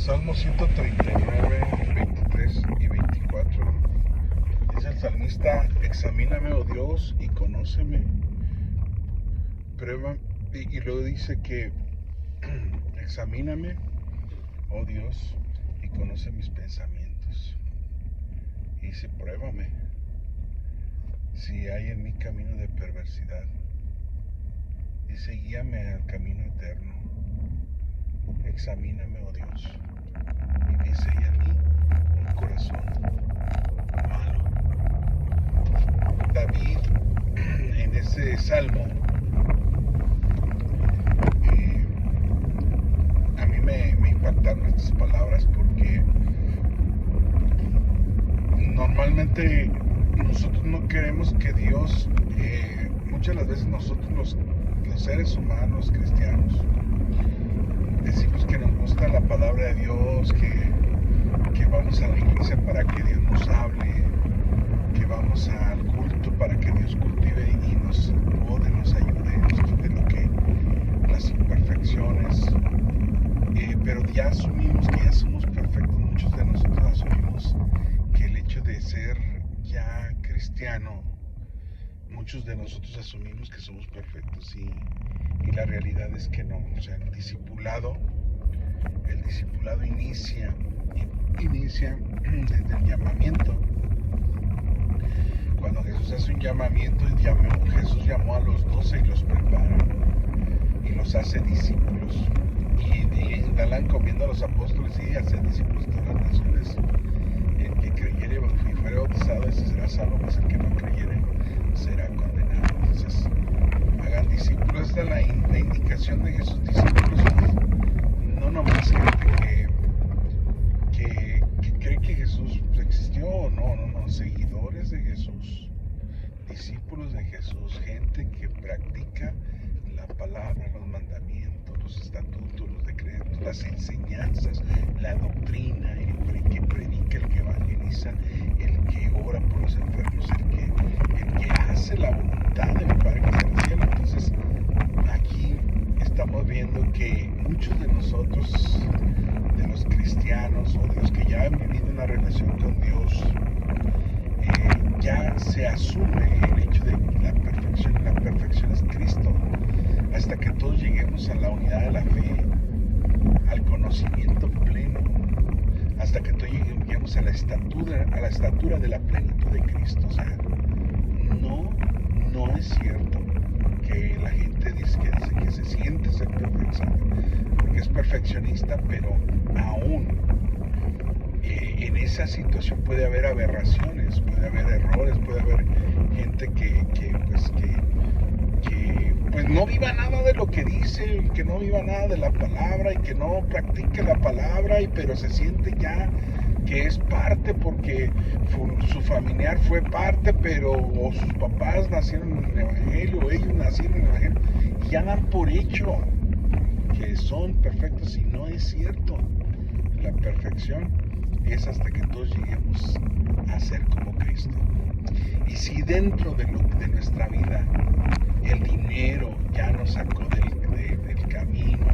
Salmo 139, 23 y 24. Dice el salmista: examíname, oh Dios, y conóceme. Prueba, y luego dice que examíname, oh Dios, y conoce mis pensamientos. Y dice: pruébame si hay en mí camino de perversidad. Dice: guíame al camino eterno. Examíname, oh Dios, y dice: y en mí un corazón malo. David, en ese salmo, a mí me impactaron estas palabras, porque normalmente nosotros no queremos que Dios, muchas de las veces nosotros los seres humanos cristianos decimos que nos gusta la palabra de Dios, que vamos a la iglesia para que Dios nos hable, que vamos al culto para que Dios cultive y nos ayude, nos quite las imperfecciones, pero ya asumimos que ya somos perfectos. Muchos de nosotros asumimos que el hecho de ser ya cristiano, muchos de nosotros asumimos que somos perfectos, y la realidad es que no. O sea, el discipulado inicia desde el llamamiento. Cuando Jesús hace un llamamiento, Jesús llamó a los 12 y los prepara y los hace discípulos, y da la encomienda a los apóstoles: y hacer discípulos de todas las naciones. El que creyere y fuere bautizado, ese será salvo, mas el que no creyere será condenado. Entonces, hagan discípulos. Esta es la indicación de Jesús. Discípulos, no nomás gente que cree que Jesús existió. No, seguidores de Jesús, discípulos de Jesús, gente que practica la palabra, los mandamientos, los estatutos, los decretos, las enseñanzas, la doctrina, el que predica, el que evangeliza, el que ora por los enfermos, el que hace la voluntad de mi Padre que está en el cielo. Entonces, aquí estamos viendo que muchos de nosotros, de los cristianos o de los que ya han vivido una relación con Dios, ya se asume el hecho de la perfección. La perfección es Cristo, hasta que todos lleguemos a la unidad de la fe, al conocimiento pleno, hasta que todos lleguemos a la estatura de la plenitud de Cristo. O sea, no es cierto que la gente dice que se siente ser porque es perfeccionista, pero aún en esa situación puede haber aberraciones, puede haber errores, puede haber gente que no viva nada de lo que dice, que no viva nada de la palabra y que no practique la palabra, pero se siente ya que es parte porque su familiar fue parte, o sus papás nacieron en el evangelio, o ellos nacieron en el evangelio, y ya dan por hecho que son perfectos, y no es cierto. La perfección es hasta que todos lleguemos a ser como Cristo. Y si dentro de nuestra vida el dinero ya nos sacó del camino,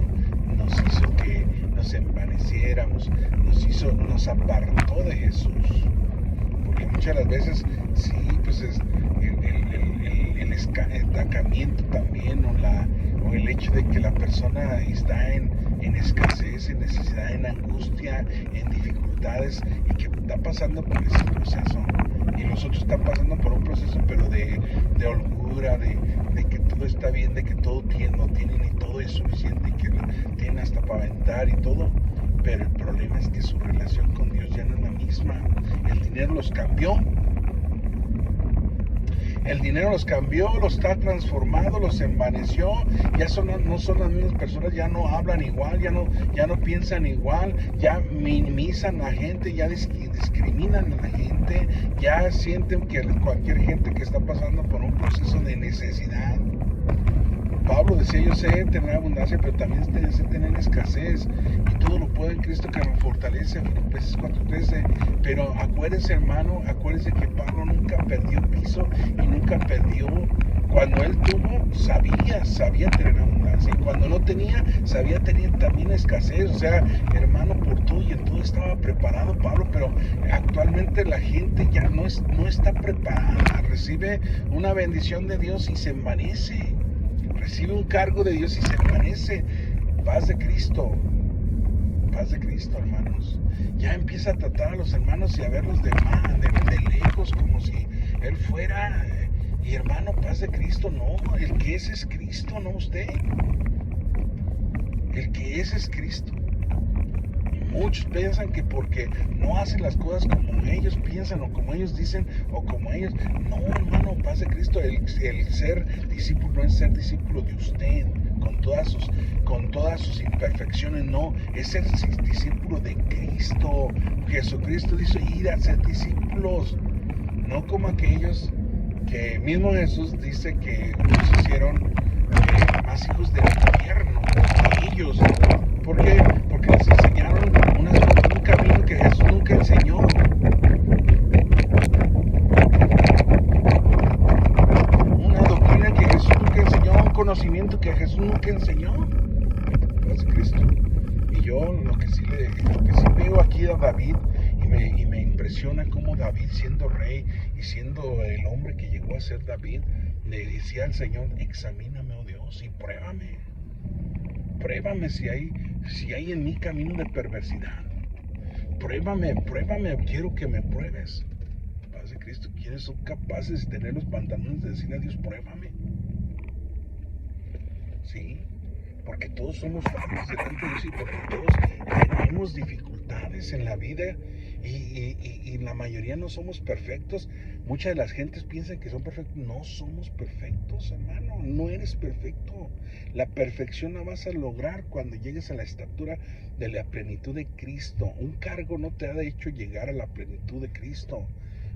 nos hizo que nos envaneciéramos, nos apartó de Jesús, porque muchas de las veces sí, pues es el estancamiento también, o el hecho de que la persona está en escasez, en necesidad, en angustia, en dificultades, y que está pasando por ese proceso, y los otros están pasando por un proceso, pero de holgura, de que todo está bien, de que todo no tienen y todo es suficiente, y que tienen hasta para aventar y todo. Pero el problema es que su relación con Dios ya no es la misma. El dinero los cambió. El dinero los cambió, los está transformado, los envaneció. Ya no son las mismas personas, ya no hablan igual, ya no piensan igual, ya minimizan a la gente, ya discriminan a la gente, ya sienten que cualquier gente que está pasando por un proceso de necesidad. Pablo decía: yo sé tener abundancia, pero también sé tener escasez, y todo lo puedo en Cristo que me fortalece. Filipenses 4:13. Pero acuérdense, hermano, que Pablo nunca perdió piso y nunca perdió. Cuando él tuvo, sabía tener abundancia, y cuando no tenía, sabía tener también escasez. O sea, hermano, por todo preparado Pablo, pero actualmente la gente ya no está preparada. Recibe una bendición de Dios y se envanece. Recibe un cargo de Dios y se envanece. Paz de Cristo. Paz de Cristo, hermanos. Ya empieza a tratar a los hermanos y a verlos de lejos, como si Él fuera. Y hermano, paz de Cristo, no. El que es Cristo, no usted. El que es Cristo. Muchos piensan que porque no hacen las cosas como ellos piensan o como ellos dicen o como ellos. No, hermano, paz de Cristo. El ser discípulo no es ser discípulo de usted con todas sus imperfecciones. No, es ser discípulo de Cristo. Jesucristo dice ir a ser discípulos. No como aquellos que mismo Jesús dice que nos hicieron más hijos del infierno que ellos. ¿Por qué? Porque les enseñaron un camino que Jesús nunca enseñó. Una doctrina que Jesús nunca enseñó, un conocimiento que Jesús nunca enseñó. Gracias a Cristo. Y yo lo que sí veo aquí a David y me impresiona cómo David, siendo rey y siendo el hombre que llegó a ser David, le decía al Señor: examíname, oh Dios, y pruébame. Pruébame si hay en mí camino de perversidad. Pruébame, quiero que me pruebes. Paz de Cristo, ¿quiénes son capaces de tener los pantalones de decirle a Dios: pruébame? Sí, porque todos somos falibles delante de Dios y porque todos tenemos dificultades en la vida y la mayoría no somos perfectos. Muchas de las gentes piensan que son perfectos. No somos perfectos, hermano. No eres perfecto. La perfección la vas a lograr cuando llegues a la estatura de la plenitud de Cristo. Un cargo no te ha hecho llegar a la plenitud de Cristo.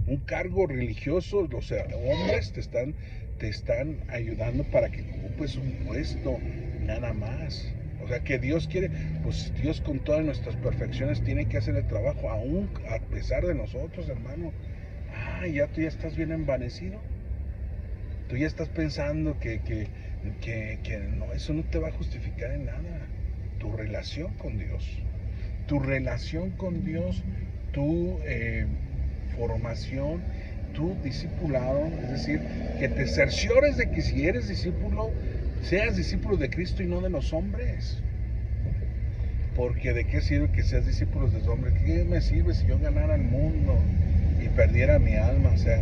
Un cargo religioso, o sea, hombres te están ayudando para que ocupes un puesto, nada más. O sea, que Dios quiere, pues Dios con todas nuestras perfecciones tiene que hacer el trabajo, aún a pesar de nosotros, hermano. Tú ya estás bien envanecido. Tú ya estás pensando que no, eso no te va a justificar en nada. Tu relación con Dios, tu formación, tu discipulado, es decir, que te cerciores de que si eres discípulo, seas discípulo de Cristo y no de los hombres. Porque ¿de qué sirve que seas discípulo de los hombres? ¿Qué me sirve si yo ganara el mundo y perdiera mi alma? O sea,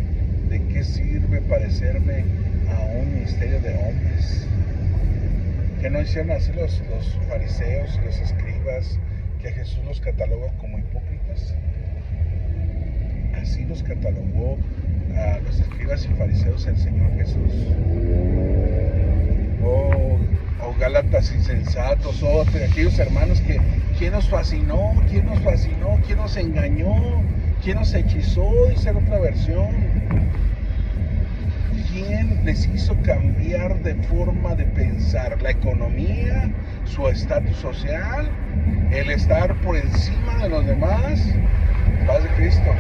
¿de qué sirve parecerme a un ministerio de hombres? ¿Qué no hicieron así los fariseos y los escribas, que Jesús los catalogó como hipócritas? Así los catalogó a los escribas y fariseos el Señor Jesús. Oh Gálatas insensatos, aquellos hermanos que ¿quién nos fascinó? ¿Quién nos engañó? ¿Quién nos hechizó? Dice en otra versión. ¿Quién les hizo cambiar de forma de pensar? La economía, su estatus social, el estar por encima de los demás. Paz de Cristo.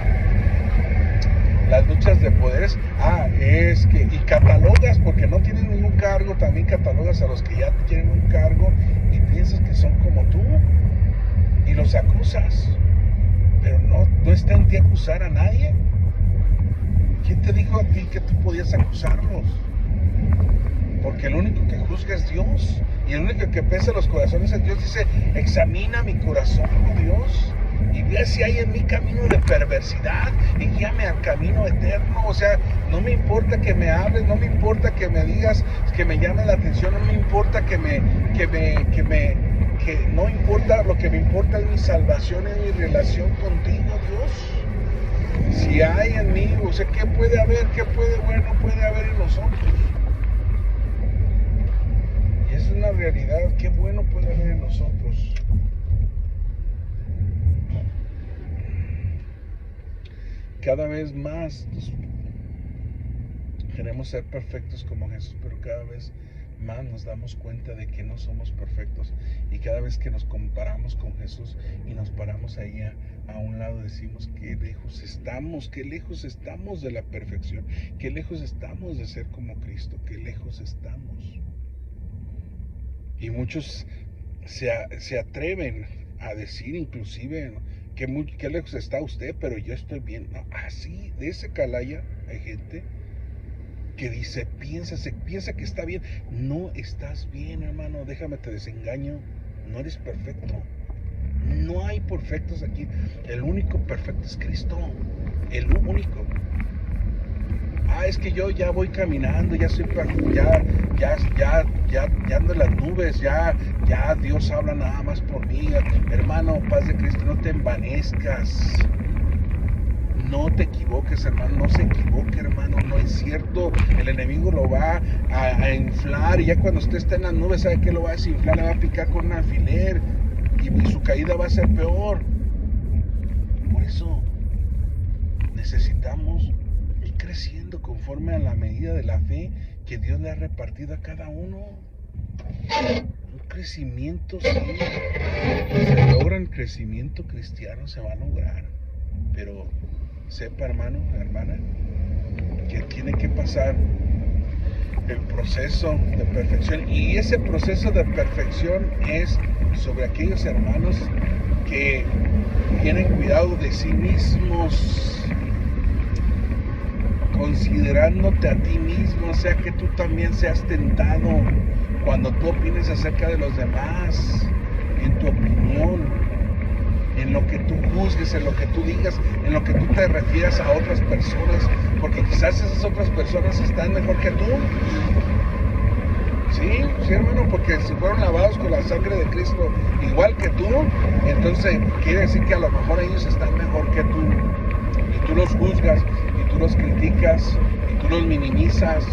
Las luchas de poderes, y catalogas, porque no tienen ningún cargo, también catalogas a los que ya tienen un cargo y piensas que son como tú y los acusas, pero no está en ti acusar a nadie. ¿Quién te dijo a ti que tú podías acusarlos? Porque el único que juzga es Dios, y el único que pesa los corazones es Dios. Dice: examina mi corazón, oh Dios, y vea si hay en mí camino de perversidad y guíame al camino eterno. O sea, no me importa que me hables, no me importa que me digas, que me llame la atención, no me importa no importa, lo que me importa es mi salvación, es mi relación contigo, Dios. Si hay en mí, o sea, ¿qué puede bueno puede haber en nosotros? Y es una realidad, ¿qué bueno puede haber en nosotros? Cada vez más queremos ser perfectos como Jesús, pero cada vez más nos damos cuenta de que no somos perfectos, y cada vez que nos comparamos con Jesús y nos paramos ahí a un lado, decimos: qué lejos estamos de la perfección, qué lejos estamos de ser como Cristo, qué lejos estamos. Y muchos se atreven a decir inclusive qué lejos está usted, pero yo estoy bien. No, así, de ese calaya hay gente que piensa que está bien. No estás bien, hermano, déjame te desengaño. No eres perfecto. No hay perfectos aquí. El único perfecto es Cristo. El único. Es que yo ya voy caminando, ya soy ya ando en las nubes, ya Dios habla nada más por mí. Hermano, paz de Cristo, no te envanezcas. No te equivoques, hermano, no se equivoque, hermano, no es cierto. El enemigo lo va a inflar, y ya cuando usted está en las nubes, ¿sabe qué lo va a desinflar? Le va a picar con un alfiler y su caída va a ser peor. Por eso necesitamos ir creciendo conforme a la medida de la fe que Dios le ha repartido a cada uno. Un crecimiento, sí, se logra el crecimiento cristiano, se va a lograr, pero sepa, hermano, hermana, que tiene que pasar el proceso de perfección, y ese proceso de perfección es sobre aquellos hermanos que tienen cuidado de sí mismos, considerándote a ti mismo, o sea que tú también seas tentado cuando tú opines acerca de los demás, en tu opinión, en lo que tú juzgues, en lo que tú digas, en lo que tú te refieras a otras personas, porque quizás esas otras personas están mejor que tú. Sí, hermano, porque si fueron lavados con la sangre de Cristo igual que tú, entonces quiere decir que a lo mejor ellos están mejor que tú, y tú los juzgas, y tú los criticas, y tú los minimizas,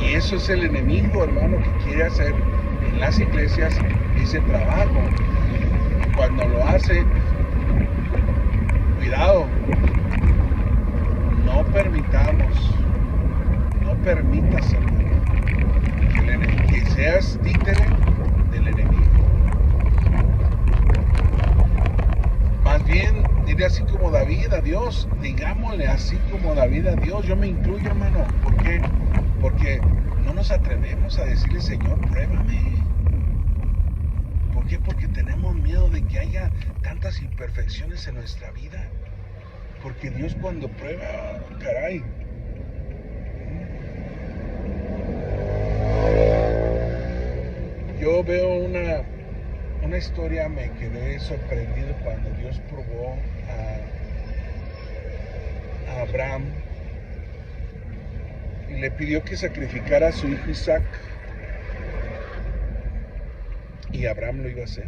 y eso es el enemigo, hermano, que quiere hacer en las iglesias ese trabajo. Cuando lo hace, cuidado, no permitas, hermano, que seas títere del enemigo. Más bien, dile así como David a Dios, digámosle así como David a Dios. Yo me incluyo, hermano. ¿Por qué? Porque no nos atrevemos a decirle, Señor, pruébame. ¿Por qué? Porque tenemos miedo de que haya tantas imperfecciones en nuestra vida. Porque Dios cuando prueba, caray. Yo veo una historia, me quedé sorprendido cuando Dios probó a Abraham y le pidió que sacrificara a su hijo Isaac. Y Abraham lo iba a hacer.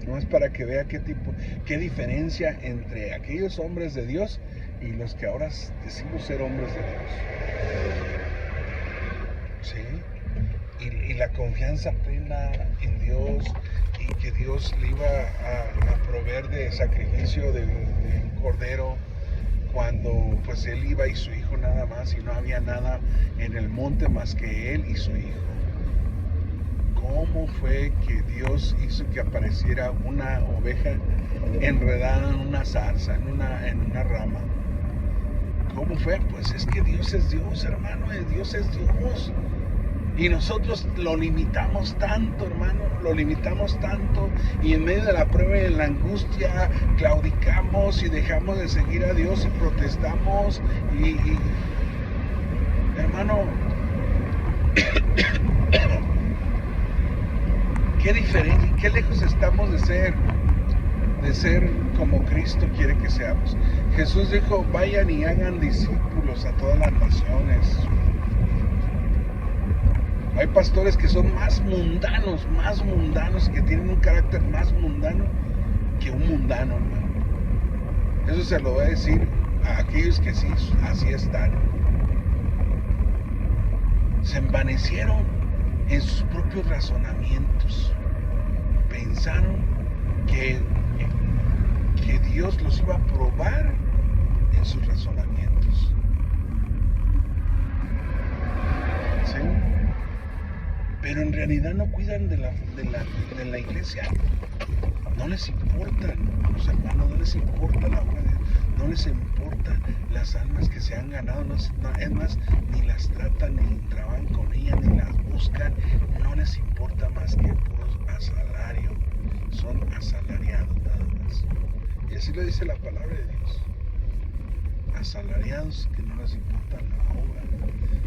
No es para que vea qué diferencia entre aquellos hombres de Dios y los que ahora decimos ser hombres de Dios. ¿Sí? Y la confianza plena en Dios, y que Dios le iba a proveer de sacrificio de un cordero, cuando pues él iba y su hijo nada más, y no había nada en el monte más que él y su hijo. ¿Cómo fue que Dios hizo que apareciera una oveja enredada en una zarza, en una rama? ¿Cómo fue? Pues es que Dios es Dios, hermano, Dios es Dios. Y nosotros lo limitamos tanto, hermano, lo limitamos tanto, y en medio de la prueba y de la angustia claudicamos y dejamos de seguir a Dios y protestamos y hermano, qué diferencia, qué lejos estamos de ser como Cristo quiere que seamos. Jesús dijo, vayan y hagan discípulos a todas las naciones. Hay pastores que son más mundanos, que tienen un carácter más mundano que un mundano, hermano. Eso se lo voy a decir a aquellos que sí, así están. Se envanecieron en sus propios razonamientos. Pensaron que Dios los iba a probar en sus razonamientos. ¿Sí? Pero en realidad no cuidan de la iglesia. No les importan los hermanos, no les importa la obra de Dios, no les importa las almas que se han ganado, es más, ni las tratan, ni trabajan con ellas, ni las buscan, no les importa más que puros asalarios, son asalariados nada más. Así lo dice la palabra de Dios. Asalariados que no les importa la obra,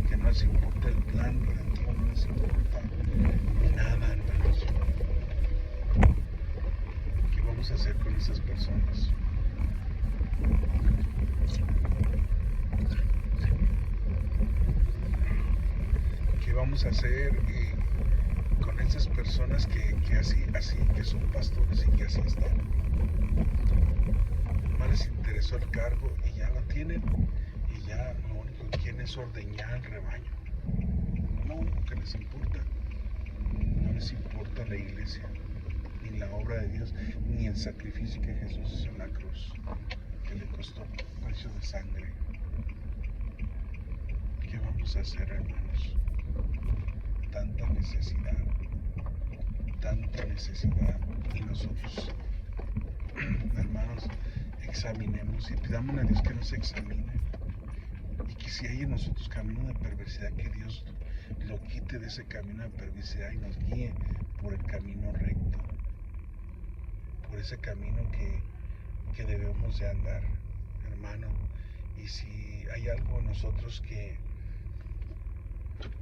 que no les importa el plan redentor, no les importa nada, hermanos. ¿Qué vamos a hacer con esas personas? ¿Qué vamos a hacer con esas personas que así, que son pastores y que así están? No les interesó el cargo y ya lo tienen, y ya lo único que quieren es ordeñar el rebaño. No, lo que les importa. No les importa la iglesia, ni la obra de Dios, ni el sacrificio que Jesús hizo en la cruz, que le costó precio de sangre. ¿Qué vamos a hacer, hermanos? Tanta necesidad, y nosotros, hermanos, examinemos y pidamos a Dios que nos examine, y que si hay en nosotros camino de perversidad, que Dios lo quite de ese camino de perversidad y nos guíe por el camino recto, por ese camino que debemos de andar, hermano. Y si hay algo en nosotros que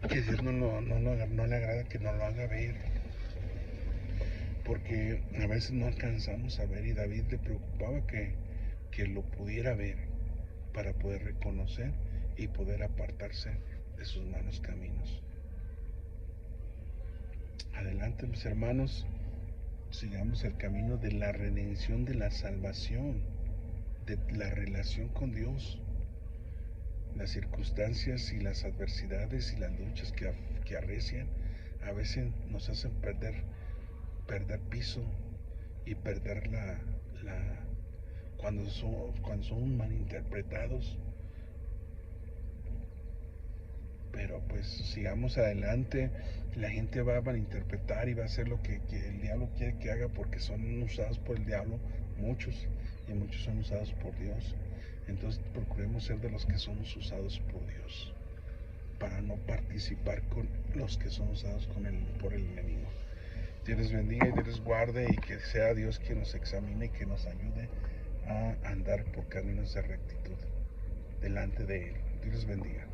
Dios no le agrada, que no lo haga ver, porque a veces no alcanzamos a ver, y David le preocupaba que lo pudiera ver para poder reconocer y poder apartarse de sus malos caminos. Adelante, mis hermanos, sigamos el camino de la redención, de la salvación, de la relación con Dios. Las circunstancias y las adversidades y las luchas que arrecian a veces nos hacen perder piso y perder cuando son malinterpretados. Pero pues sigamos adelante. La gente va a malinterpretar y va a hacer lo que el diablo quiere que haga, porque son usados por el diablo muchos, y muchos son usados por Dios. Entonces procuremos ser de los que somos usados por Dios, para no participar con los que son usados por el enemigo. Dios les bendiga y Dios les guarde, y que sea Dios quien nos examine y que nos ayude a andar por caminos de rectitud delante de Él. Dios les bendiga.